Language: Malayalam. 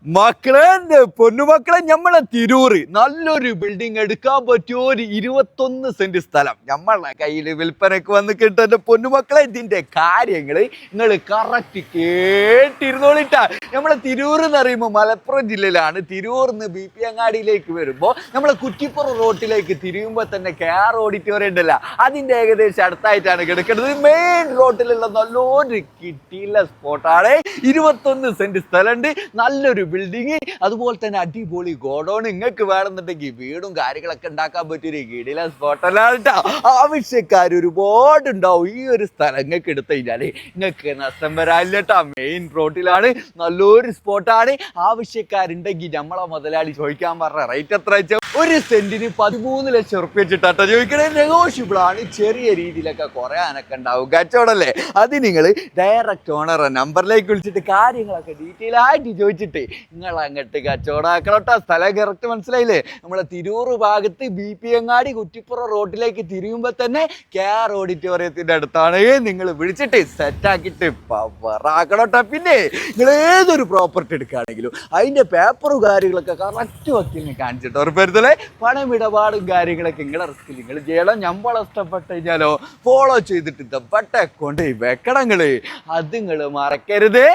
മക്കളെ പൊന്നുമക്കളെ നമ്മളെ തിരൂര് നല്ലൊരു ബിൽഡിംഗ് എടുക്കാൻ പറ്റിയ ഒരു 21 സെന്റ് സ്ഥലം നമ്മളെ കയ്യിൽ വിൽപ്പനക്ക് വന്ന് കിട്ടുന്ന പൊന്നുമക്കളെ ഇതിന്റെ കാര്യങ്ങള് നിങ്ങൾ കറക്റ്റ് കേട്ടിരുന്നോളിട്ടാ. നമ്മളെ തിരൂർ എന്ന് പറയുമ്പോൾ മലപ്പുറം ജില്ലയിലാണ്. തിരൂർന്ന് BP അങ്ങാടിയിലേക്ക് വരുമ്പോൾ നമ്മളെ കുറ്റിപ്പുറം റോട്ടിലേക്ക് തിരിയുമ്പോൾ തന്നെ KR ഓഡിറ്റോറിയം ഉണ്ടല്ല, അതിന്റെ ഏകദേശം അടുത്തായിട്ടാണ് കിടക്കുന്നത്. മെയിൻ റോട്ടിലുള്ള നല്ലൊരു കിട്ടിയുള്ള സ്പോട്ടാണ്. 21 സെന്റ് സ്ഥലമുണ്ട്, നല്ലൊരു ബിൽഡിങ്, അതുപോലെ തന്നെ അടിപൊളി ഗോഡൗൺ. നിങ്ങൾക്ക് വേണമെന്നുണ്ടെങ്കിൽ വീടും കാര്യങ്ങളൊക്കെ ഉണ്ടാക്കാൻ പറ്റിയൊരു കിടില സ്പോട്ടല്ലാണ് കേട്ടോ. ആവശ്യക്കാർ ഒരുപാട് ഉണ്ടാവും. ഈ ഒരു സ്ഥലം നിങ്ങൾക്ക് എടുത്തു കഴിഞ്ഞാല് നിങ്ങൾക്ക് നഷ്ടം വരാനില്ല കേട്ടോ. മെയിൻ റോഡിലാണ്, നല്ലൊരു സ്പോട്ടാണ്. ആവശ്യക്കാരുണ്ടെങ്കിൽ നമ്മളെ മുതലാളി ചോദിക്കാൻ പറഞ്ഞ റേറ്റ് എത്ര വെച്ചാൽ ഒരു സെന്റിന് 13 ലക്ഷം റുപ്യ വെച്ചിട്ടാട്ടോ ചോദിക്കണേ. നെഗോഷ്യബിൾ ആണ്, ചെറിയ രീതിയിലൊക്കെ കുറയാനൊക്കെ ഉണ്ടാവും. കച്ചവടല്ലേ, അത് നിങ്ങൾ ഡയറക്റ്റ് ഓണറെ നമ്പറിലേക്ക് വിളിച്ചിട്ട് കാര്യങ്ങളൊക്കെ ഡീറ്റെയിൽ ആയിട്ട് ചോദിച്ചിട്ട് നിങ്ങൾ അങ്ങോട്ട് കച്ചവടമാക്കണം കേട്ടോ. സ്ഥലം കറക്റ്റ് മനസ്സിലായില്ലേ? നമ്മളെ തിരൂർ ഭാഗത്ത് BP അങ്ങാടി കുറ്റിപ്പുറം റോഡിലേക്ക് തിരിയുമ്പോൾ തന്നെ KR ഓഡിറ്റോറിയത്തിന്റെ അടുത്താണ്. നിങ്ങൾ വിളിച്ചിട്ട് സെറ്റാക്കിയിട്ട് പവറാക്കണം കേട്ടോ. പിന്നെ നിങ്ങൾ ഏതൊരു പ്രോപ്പർട്ടി എടുക്കുകയാണെങ്കിലും അതിന്റെ പേപ്പറും കാര്യങ്ങളൊക്കെ കറക്റ്റ് വക്കീലിനെ കാണിച്ചിട്ട് ഉറപ്പരുത്തല്ലേ. പണമിടപാടും കാര്യങ്ങളൊക്കെ നിങ്ങളെ റിസ്കിൽ നിങ്ങൾ ചെയ്യണം. ഞമ്മളെ ഇഷ്ടപ്പെട്ട് കഴിഞ്ഞാലോ ഫോളോ ചെയ്തിട്ട് ഇതപ്പെട്ട കൊണ്ട് വെക്കണങ്ങള്, അത് നിങ്ങൾ മറക്കരുത്.